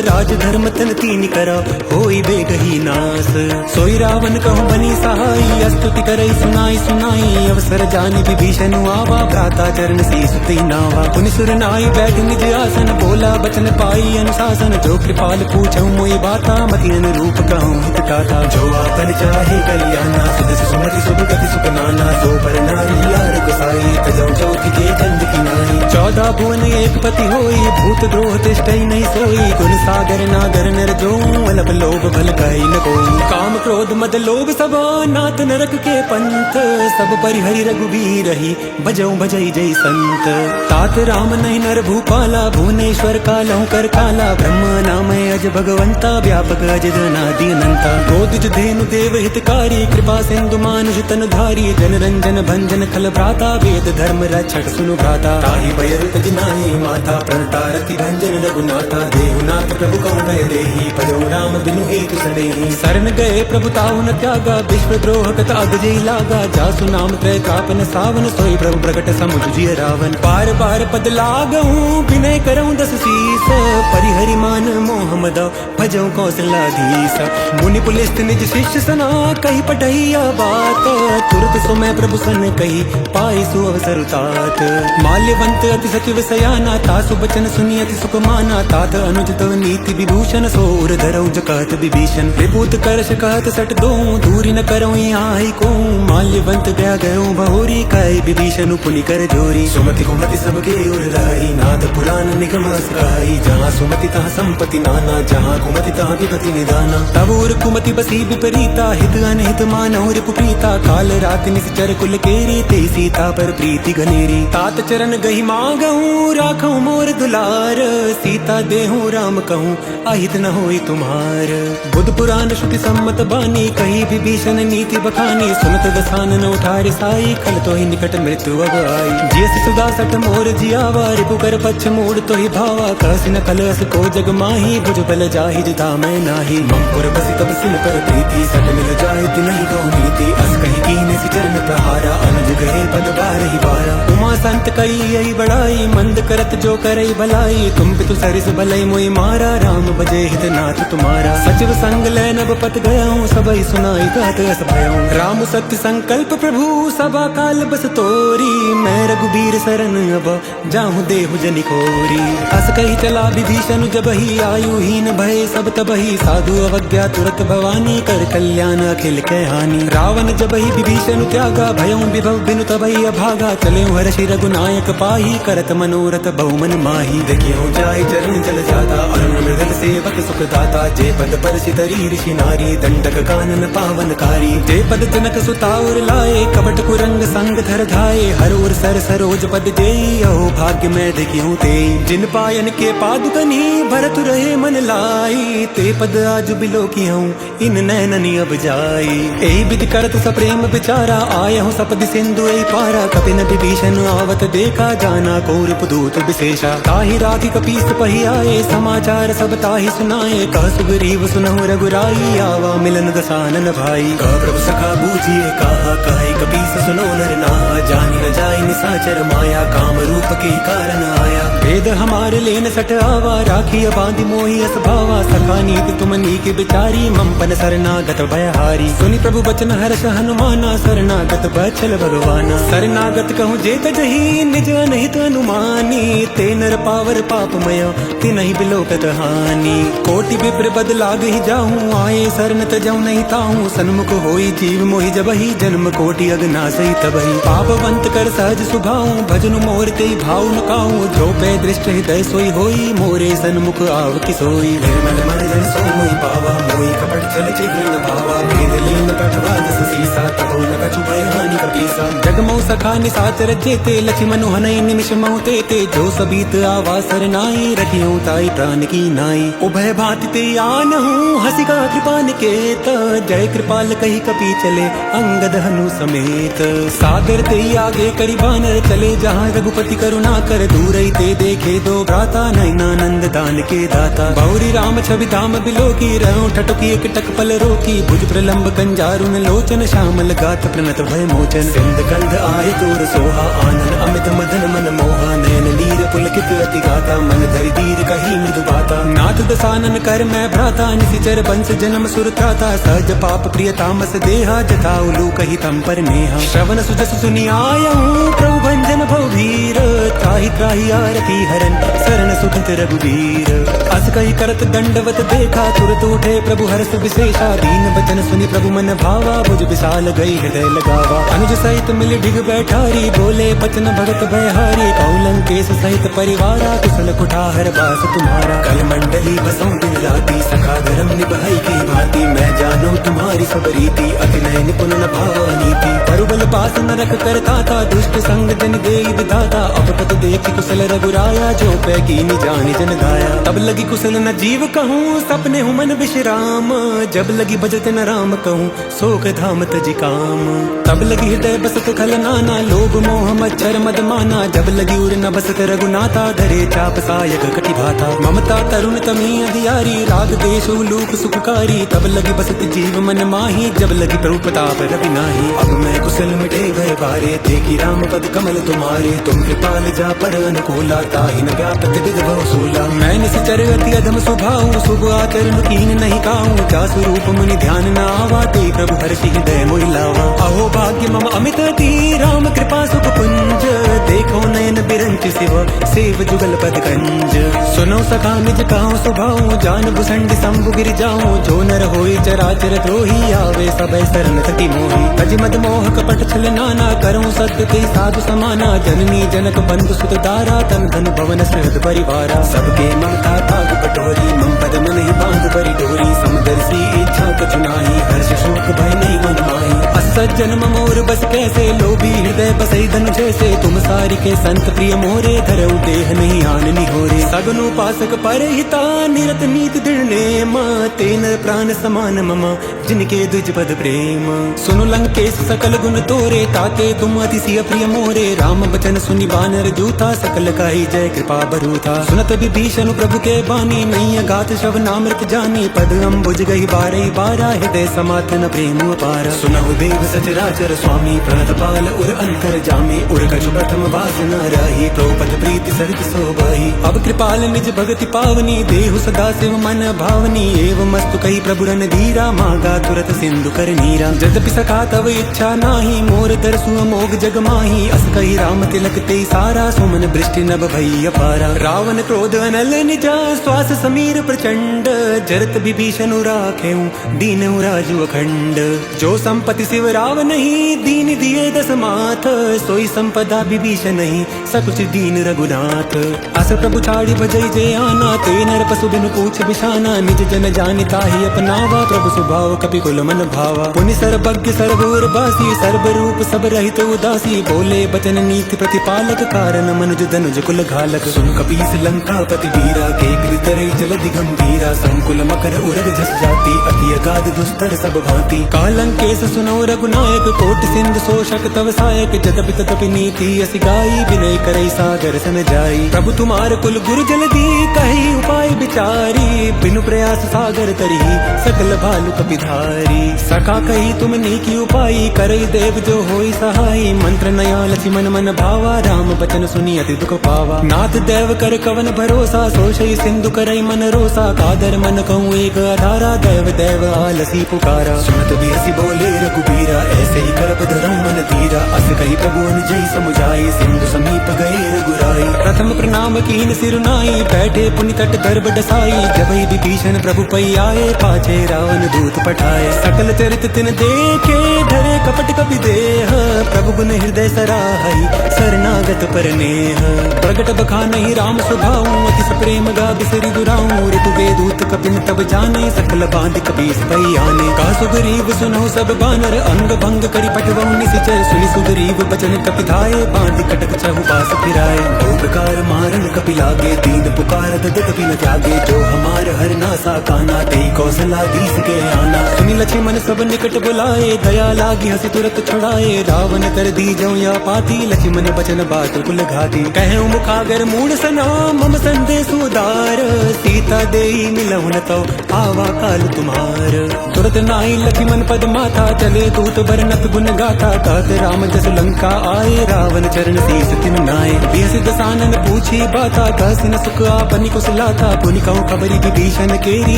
राज धर्म तन तीन करा होई बेगही नास सोई रावण कहूँ बनी सहाई स्तुति करई सुनाई सुनाई अवसर जानी विभीषण आवा भ्राता चरण सी सुती नावा पुनि सुर नाई बैठ निज आसन बोला बचन पाई अनुशासन जो कृपाल पूछऊँ मोई बाता मति अनुरूप कहूँ हित गाथा जो आपन चाहे कल्याणा सुदस सुमति सुभ गति सुख नाना सो पर नारी लार गुसाई तजौ चौथी के चंद की नाई 14 भुवन एक पति होई भूत द्रोह तिष्ठई नहीं सोई गुण सागर नागर नर जो अलप लोभ भल गई न कोई काम क्रोध मद लोभ सब नाथ नरक के पंथ सब परिहरि रघुबीर ही भजऊ भजई जय संत तात राम नहीं नर भूपाला भुवनेश्वर कालहु कर काला ब्रह्म नामय अज भगवंता व्यापक अज धनादि अनंता गोदिज धेनु देव हितकारी कृपा सिंधु मानुष तन धारी जन रंजन भंजन खल भ्राता वेद धर्म रक्षक सुनु भ्राता ताहि भयर तजनाहि माता प्रणता रति भंजन रघुनाथा देहुनाथ प्रभु कौ भय देहि भजो राम राम बिनु हेतु सने। शरण गए प्रभु ताहु न त्यागा, विश्व द्रोह कत अगजे लागा। जासु नाम त्रय तापन सावन, सोई प्रभु प्रकट समुझ जिय रावण। बार बार पद लागहूँ विनय करऊँ दस शीस, परिहरि मान मोह मद भजऊँ कौशलाधीश। मुनि पुलिस निज शिष्य सना, कही पढ़ैया बात। तुरत सो मैं प्रभु सन कही, पाई सु अवसर तात। माल्यवंत अति सचिव सयाना, तासु बचन सुनी अति सुख माना। तात अनुज तव नीति विभूषण, सोर धरऊ जकात विभीषण। विभूत करश कहत सट दो, दूरी न करऊँ आई को। माल्यवंत गया गयो बहुरी, कहे विभीषण पुनि कर जोरी। सुमति कुमति सबके उर रही, नाद पुराण निगम असगाई। जहाँ सुमति तहाँ संपत्ति नाना, जहाँ कुमति तहाँ विपति निदाना। तब उर कुमति बसी विपरीता, हित अनहित मानव रिपु प्रीता। काल रात निश्चर कुल केरी, ते सीता पर प्रीति घनेरी। तात चरण गही मांगहूँ, राखूं मोर दुलार। सीता देहूँ राम कहूँ, अहित न होई तुम्हार। बुध पुराण श्रुति सम्मत बानी, कही विभीषण नीति बखानी। सुनत दसानन उठारे साई, खल तो ही निकट मृत्यु अब आई। जियसि सुदा सठ मोर जियावा, रिपु कर पक्ष मोड़ तो ही भावा। कहसि न कल अस को जग माही, भुज बल जाहि जिता मैं नाही। ममपुर बसि तब सिन पर प्रीति, सट मिल जाए ति नहीं दो नीति। अस कही कीने सि चरण प्रहारा, अनुज गए पद बारहि बारा। उमा संत कई यही बड़ाई, मंद करत जो करई भलाई। तुम पितु सरिस भलई मोई मारा, राम बजे हित नाथ तुम्हारा। सचिव संग लै नभ पत गयऊँ, सबई सुनाई गात अस भयऊँ। राम सत्य संकल्प प्रभु, सभा काल बस तोरी। मैं रघुबीर शरण अब जाहूँ देहु जनि खोरी। अस कही चला विभीषण जबहि, आयुहीन भय सब तबहि। साधु अवज्ञा तुरत भवानी, कर कल्याण अखिल के हानि। रावण जबहि विभीषण त्यागा, भयऊँ विभव बिनु तबहि अभागा। चले हर्षि रघुनायक पाही, करत मनोरथ बहुमन माही। देखियो जाय चरण चल जाता, अरुण मृदल सेवक सुख दाता। जे पद पर सितरी ऋषि नारी, दंडक कानन पावनकारी। जे पद जनक सुता उर लाए, कपट कुरंग संग धर धाये। हर उर सर सरोज पद जेई, अहो भाग्य मैं देखियो ते। जिन पायन के पादुकनी, भरत रहे मन लाई। ते पद आज बिलो किहूँ, इन नैननी अब जाई। एहि विधि करत सप्रेम विचारा, आयहूँ सपदि सिंधु एहि पारा। कपिन विभीषण आवत देखा, जाना कौरव दूत विशेषा। ताहि राति कपीस पहि आए, समाचार सब ताहि सुनाए। कह सुग्रीव सुनहु रघुराई, आवा मिलन दसानन भाई। कह प्रभु सखा बूझिए कहा, कहे कपीस सुनो नर नाहा। जानि न जाय निसाचर माया, काम रूप के कारण आया। वेद हमारे लेन सट आवा, राखी बांधि मोहि अस भावा। सखा नीति तुम नीक बिचारी, ममपन शरणागत भयहारी। सुनि प्रभु बचन हर्ष हनुमाना, शरणागत बछल भगवाना। शरणागत कहूँ जे तजहि, निज अनहित अनुमानी। ते नर पावर पापमय, तिनहि बिलोकत हानि। कोटि विप्र बद लाग ही जाहूँ, आए शरण तजहु नहीं ताहूँ। सन्मुख होई जीव मोहि जबहि, जन्म कोटि अगनासई तबहि। पापवंत कर सहज सुभाऊँ, भजनु मोर तेहि भाव न काहूँ। जो पे दृष्ट हृदय सोई होई, मोरे सन्मुख आव कि सोई। निर्मल मन जन सो मोहि पावा, मोहि कपट छल छिद्र न भावा। भेद लीन कटवा जस सीसा, तबो न कछु भय हानि कपीसा। जगमौ सखा निसाचर जेते, लक्ष्मण हनई निमिष महु तेते। जो सबीत आवा सरनाई, रखियो ताई प्राण की नाई। उभय भांति ते आनहूँ, हसिका कृपा निकेत। जय कृपाल कही कपी चले, अंगद हनु समेत। सादर ते आगे करि बानर, चले जहाँ रघुपति करुणा कर। दूरई ते देखे दो भ्राता, नयनानंद दान के दाता। बहुरी राम छवि धाम बिलोकी, रहूं ठटुकी एक टक पल रोकी। भुज प्रलंब कंजारुन लोचन, श्यामल गात प्रणत भय मोचन। सिंध कंध आय तोर सोहा, आनन अमित मदन मन मोहा। नयन नीर पुलकित अति गाता, मन धरि धीर कही मृदु बाता। नाथ दसानन कर मैं भ्राता, निशिचर बंस जन्म सुर त्राता। सहज पाप प्रिय तामस देहा, जथा उलू कही तम पर नेहा। श्रवण सुजस सुनि आयहूँ, प्रभु भंजन भवभीर। त्राहि त्राहि आरती हरन, शरण सुखत रघुवीर। अस कही करत दंडवत देखा, तुरत उठे प्रभु हर्ष विशेषा। दीन वचन सुनि प्रभु मन भावा, भुज विशाल गई हृदय लगावा। अनुज सहित मिल ढिग बैठारी, बोले बचन भगत भयहारी। कौलंकेश सहित परिवारा, कुशल कुठार बास तुम्हारा। कल मंडली बसों दिन राती, सखा धर्म निभाई की भांति। मैं जानो सुनो तुम्हारी सब रीति, अति नय निपुण न भावा नीति। परुबल पास नरक करता था, दुष्ट संग जन देई विधाता। अपपत देखि कुशल रघुराया, जो पै कीनी जानि जन गाया। तब लगी कुशल न जीव कहूँ, सपने हूँ मन विश्राम। जब लगी भजत न राम कहूँ, सोख धाम तजि काम। तब लगी हृदय बसत खल नाना, लोभ मोह मच्छर मद माना। जब लगी उर न बसत रघुनाथा, धरे चाप सायक कटि भाता। ममता तरुण तमी अधियारी, राग देश उलूक सुखकारी। तब लगी बसत जीव मन माही, जब लगी प्रभु प्रताप रवि नाही। अब मैं कुशल मिटे गए बारे, देखी राम पद कमल तुम्हारे। तुम कृपाल जा पर अनुकूला, ताहि न व्यापत विधव सूला। मैं निश्चर अति अधम स्वभाव, शुभ आचरण कीन नहीं काहूँ। जा स्वरूप मुनि ध्यान न आवा, ते प्रभु हर्षि हृदय मोहि लावा। अहो भाग्य मम अमित अति, राम कृपा सुख पुंज। देखो नयन बिरंच शिव, सेव जुगल पद कंज। सुनो सखा निज कहाऊँ स्वभाव, जान भुसंड शंभु गिर जाऊँ। जो नर होई चराचर द्रोही, आवे सबय शरण तति मोहि। तज मद मोह कपट छल नाना, करऊँ सत्य ते साधु समाना। जननी जनक बंधु सुत दारा, तन धन भवन सहृद परिवारा। सबके ममता भाग बटोरी, मम पद मन ही बांध बरी डोरी। समदर्शी इच्छा कछु नाही, हर्ष शोक भय नहीं मन माही। असज्जन मोर बस कैसे, लोभी हृदय बसई धनु जैसे। तुम सारि के संत प्रिय मोरे, धरऊ देह नहीं आननी होरे। सगनु पासक परहिता, निरत नीति दृढ़ नेम। तेन प्राण समान मम, जिनके द्विज पद प्रेम। सुनु लंकेश सकल गुण तोरे, ताते तुम अतिशय प्रिय मोरे। राम बचन सुनि बानर जूथा, सकल काहि जय कृपा बरूथा। सुनत विभीषण प्रभु के बानी, नहीं अगात शव नामृत जानी। पद अम्बुज गई बारही बारा, हृदय समातन प्रेम अपार। सुनहु देव सचराचर स्वामी, प्रणत पाल उर अंतर जामी। उर कछु प्रथम वास न राही, प्रोपत प्रीति सरित सोबाही। अब कृपाल निज भगति पावनी, देहु सदा शिव मन भावनी। एवं मस्तु कही प्रभु रन धीरा, मांगा तुरत सिंधु कर नीरा। जद्यपि सखा तव इच्छा नाही, मोर दरसु अमोघ जग माही। अस कही राम तिलक ते सारा, सुमन वृष्टि नभ भई अपारा। रावण क्रोध अनल निजा, श्वास समीर प्रचंड। जरत विभीषण राखेऊ, दीनऊ राजु अखंड। जो संपत्ति शिव राव नहीं, दीन दिए दस माथ। सोई संपदा विभीषण नहीं, सकुच दीन रघुनाथ। अस प्रभु छाड़ी भजई जे आना, ते नर पशु बिनु पूछ बिछाना। निज जन जानिता ही अपनावा, प्रभु स्वभाव कपि कुल मन भावा। पुनि सर्वज्ञ सर्वोर बासी, सर्व रूप सब रहित उदासी। बोले बचन नीति प्रतिपालक, कारण मनुज धनुज कुल घालक। सुन कपीस लंका पति वीरा, के कृतरे जलधि गंभीरा। संकुल मकर उरग झस जाती, अति अगाध दुस्तर सब भांति। कालंकेश सुनो रघुनायक, कोटि सिंधु शोषक तव सायक। जदपि तदपि नीति असि गाई, विनय करई सागर सन जाई। प्रभु तुम्हार कुल गुरु जलधि, कही उपाय विचारी। बिनु प्रयास सागर तरही, सकल भालु कपिधारी। सखा कही तुम नीकी उपाई, करई देव जो होई सहाई। मंत्र नया लक्ष्मण मन भावा, राम बचन सुनी अति दुख पावा। नाथ देव कर कवन भरोसा, सोषई सिंधु करई मन रोसा। कादर मन कहूँ एक आधारा, देव देव आलसी पुकारा। सुनत भी हसी बोले रघुबीरा, ऐसे ही करब धरम मन धीरा। अस कही प्रभु अनुजई समुझाई, सिंधु समीप गए रघुराई। प्रथम प्रणाम कीन सिर नाई, बैठे पुनि तट गर्भ डसाई। जबहि विभीषण प्रभु पई आए, पाछे रावण दूत पठाए। सकल चरित तिन देखे, धरे कपट कपि देह। प्रभु गुण हृदय सराहई, शरणागत पर नेह। प्रगट बखानहि राम स्वभाव, अति सप्रेम गा बिसरि दुराऊं। ऋतु वेदूत कपिन तब जाने, सकल बांध कपीस पई आने। का सुग्रीव सुनो सब बानर, अंग भंग करि पठवऊ निशिचर। सुनि सुग्रीव बचन कपि धाये, बांध कटक चहु पास फिराए। दो प्रकार मारन कपि लागे, दीन पुकारत तदपि न त्यागे। जो हमार हर नासा काना, तेई कौशलाधीश के आना। सुनि लक्ष्मण सब निकट बुलाए, दया लागी हंसी तुरत छुड़ाए। रावण कर दी जऊँ या पाती, लक्ष्मण बचन बात कुल घाती। कहऊँ मुखागर मूढ़ सना, मम संदेश उदार। सीता देई मिलहु न तो, आवा काल तुम्हार। तुरत नाई लक्ष्मण पद माथा, चले दूत बरनत गुण गाथा। कहत राम जस लंका आए, रावण चरण शीस तिन नाए। बिहसि दसानन पूछी बाता, कहसि न सुख आपनि कुशलाथा। पुनि कहूँ खबरि विभीषण केरी,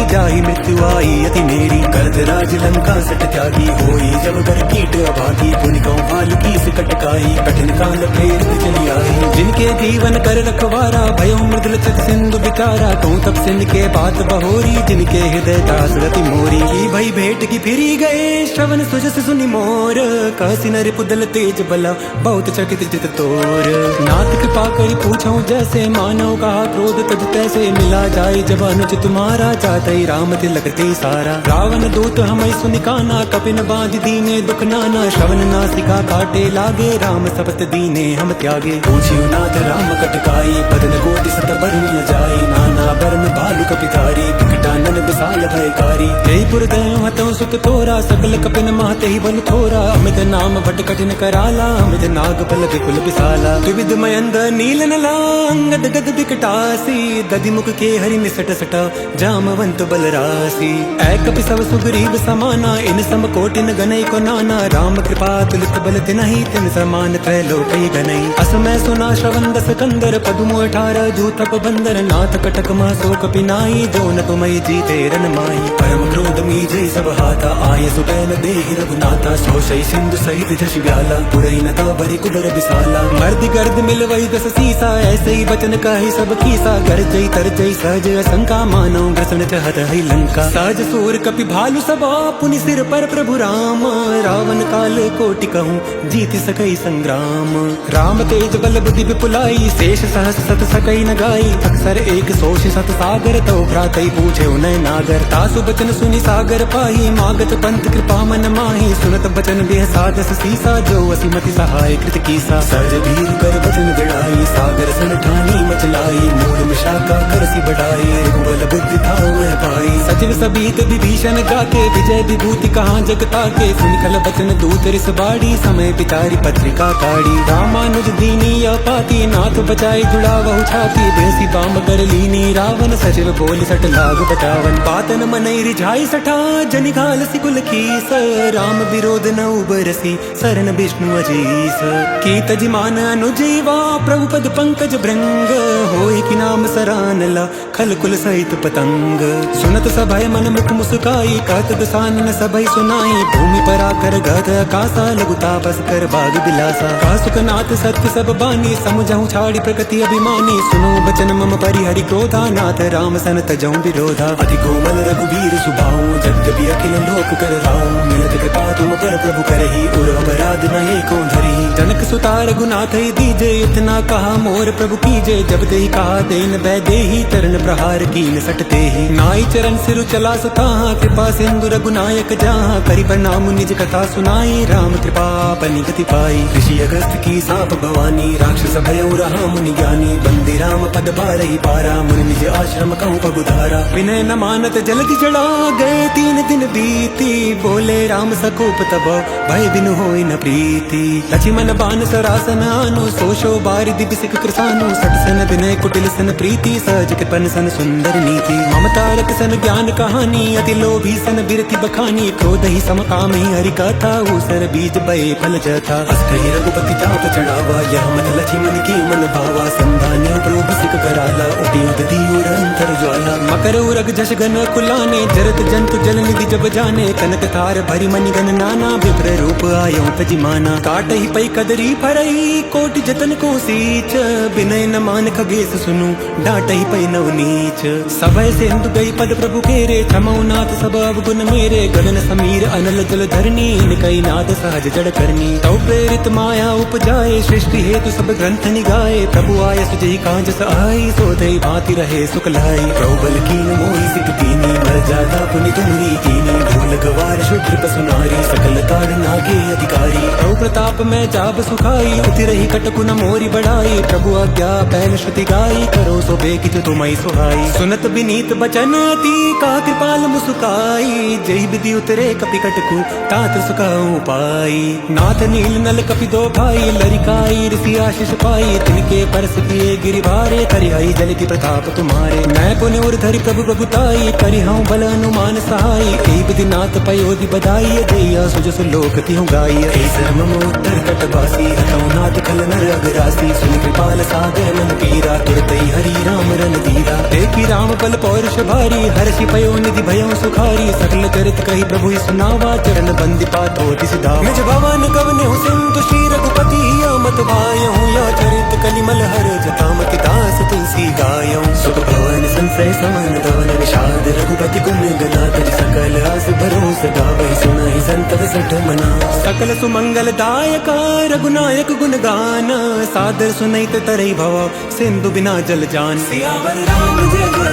जाहि मृत्यु आई अति मेरी। करत राज लंका सट त्यागी, होई जब कर कीट अभागी। पुनि कहूँ भालु की सिकट काई, कठिन काल फेर चली आई। जिनके जीवन कर रखवारा, भयो मृदुल चित सिंधु बिचारा। कहूँ तब सिंध के बात बहोरी, जिनके हृदय दास रति मोरी। भई भेंट की फिरी गए श्रवण सुजस सुनि मोर कहसी नर पुदल तेज बला बहुत चकित चित तोर नाथ कृपा करी पूछूं जैसे मानव कहा क्रोध तज तैसे मिला जाए जब अनुज तुम्हारा चाहते राम तिलकते सारा रावण दूत हमें सुनिकाना कपिन बांध दीने दुख नाना श्रवण नासिका काटे लागे राम सपत दीने हम त्यागे पूछियो नाथ राम कटकाई बदन कोटि सत बरन न जाए नाना बरन भालु कपिधारी विकटानन विशाल भयकारी जयपुर दयो हतों सुख तोरा सकल कपिन महते ही बल थोरा अमित नाम भट कठिन कराला अमित नाग बल विपुल विशाला विविध मयंद नील नला अंगद गद विकटासी दधि मुख के हरि निसट सटा जामवंत बल रासी ऐ कपि सब सुग्रीव समाना इन सम कोटिन गनई को नाना राम कृपा तुलित बल तिनहि तिन समान त्रैलोक गनई असमय सुना श्रवण दस कंदर पदुम 18 जूतप बंदर नाथ कटक मासो कपिनाई जो न तुमई जीते रन माई परम क्रोध मीजे सब हाथा आय सुबैल देहि रघुनाथा सोशई सिंधु सहित जश व्याला पुरई नता बरि कुबर विशाला मर्द गर्द मिलवई दस सीसा ऐसे ही बचन कहि सब कीसा गरजई तरजई सहज असंका मानो ग्रसन चहत है लंका सहज सूर कपि भालु सबा पुनि सिर पर प्रभु राम रावण काल कोटि कहूँ जीत सकई संग्राम राम तेज बल बुद्धि विपुलाई शेष सहस सत सकई न गाई अक्सर एक सोष सत सागर तो भ्रातई पूछे उनय नागर तासु बचन सुनि सागर पाही मागत पंथ कृपा मन माही सुनत बचन बेह साधस सीसा जो असीमति सहाय कृत कीसा सहज भीर कर बचन गड़ाई सागर सन ठानी मचलाई मूल मिशाका करसी बढ़ाई रघुबल बुद्धि थाओ है पाई सचिव सबीत विभीषण गाके विजय विभूति कहाँ जगता के सुन खल बचन दूत रिस बाड़ी समय पितारी पत्रिका काड़ी रामानुज दीनी अपाती नाथ बचाई जुड़ा बहु छाती बेसी बाम कर लीनी रावण सचिव बोल सट लाग बचावन पातन मनई रिझाई सठा जनि घाल सिकुल कीस राम विरोध न उबरसी शरण विष्णु अजीस कीत जिमान अनुजीवा प्रभु पद पंकज भृंग होय कि नाम सरानला खल कुल सहित पतंग सुनत सभय मन मुख मुस्काई कहत दसानन सभय सुनाई भूमि पर आकर गत आकाशा लघु तापस कर भाग बिलासा का सुखनाथ सत्य सब बानी समझाऊं छाड़ी प्रकृति अभिमानी सुनो बचन मम परिहरि क्रोधा नाथ राम सन तजऊं विरोधा अति कोमल रघुवीर सुभाऊ जगदपि अखिल लोक कर राऊ मिलत कृपा तुम पर प्रभु करही और अपराध न एको धरी जनक सुता रघुनाथ ही दीजे इतना कहा मोर प्रभु कीजे जब ते कहा देन बै देही चरण प्रहार कीन सटते ही नाई चरण सिरु चला सुता कृपा सिंधु रघुनायक जहाँ करि प्रणाम निज कथा सुनाई राम कृपा पनि गति पाई ऋषि अगस्त की सांप भवानी राक्षस भयो रहा मुनि ज्ञानी बंदी राम पद बारही पारा मुनि निज आश्रम कहूँ पगुधारा विनय न मानत जलधि जड़ा गए 3 दिन बीती बोले राम सकोप तब भय बिनु होई न प्रीति लक्ष्मण बान सरासन आनु सोशो बारिधि बिसिक कृसानु सट सन विनय कुटिल सन प्रीति सहज कृपन सन सुंदर नीति ममता रत सन ज्ञान कहानी अति लोभी सन बिरति बखानी क्रोध ही सम काम ही हरि कथा ऊसर बीज बये फल जथा अष्टहि रघुपति चाप चढ़ावा यह मत लक्ष्मण की मन भावा संधान्य प्रभु सिक कराला उपयुक्त दियो अंतर ज्वाला मकर उरग जश गन कुलाने जरत जंतु जल निधि जब जाने कनक थार भरी मनि गन नाना विप्र रूप आयो तजिमाना काट ही पई कदरी फरई कोटि जतन को सीच विनय न मान खगेश सुनु डांट ही पई नव नीच सभय सिंधु गई पद प्रभु केरे क्षमौ नाथ सब अवगुण मेरे गगन समीर अनल जल धरनी निकई नाद सहज जड़ करनी तौ प्रेरित माया उपजाए सृष्टि हेतु सब ग्रंथ निगाए प्रभु आय सुजहि कांज सहाई सोधई भांति रहे सुख लाई प्रभुबल कीन मोहि सिक दीनी मर जाता पुनि तुम्ही कीनी भूल गवार शुद्र पसुनारी सकल कारण आगे अधिकारी प्रभु प्रताप में जाब सुखाई उति रही कटकु न मोरी बढ़ाई प्रभु आज्ञा पहल श्रुति गाई करो सो बेकित तुमई सुहाई सुनत विनीत बचन अति का कृपाल मुसुकाई जय विधि उतरे कपि कटकु तात सुखाऊं पाई नाथ नील नल कपि दो भाई लरिकाई ऋषि आशीष पाई तिनके परस किए गिरि भारे करिहाई जल की प्रताप तुम्हारे मैं पुण्य उर धरि प्रभु प्रभुताई करिहाऊं बल अनुमान सहाय ए विधि नाथ पयोधि बधाई देया सुजस लोक तिहु गाई ऐ सर्व राम उत्तर कटवासी हटौ नाथ खल नर अगरासी सुन कृपाल सागर मन पीरा तुरतई हरि राम रन धीरा देखी राम पल पौरुष भारी हर्षि पयो निधि भयो सुखारी सकल चरित कही प्रभु सुनावा चरण बंदी पातो सिधा निज भवन कवने सिंधु श्री रघुपति मत भायहूँ या चरित कलिमल हर जतामति दास तुलसी गायऊँ सुख भवन संसय समन धवन विषाद रघुपति गुण गना तज सकल आस भरोस गावै सुनाहि संतत सठ मना सकल सुमंगल दायका रघुनायक गुण गान सादर सुनैत तरई भव सिंधु बिना जल जान सियावर राम जय जय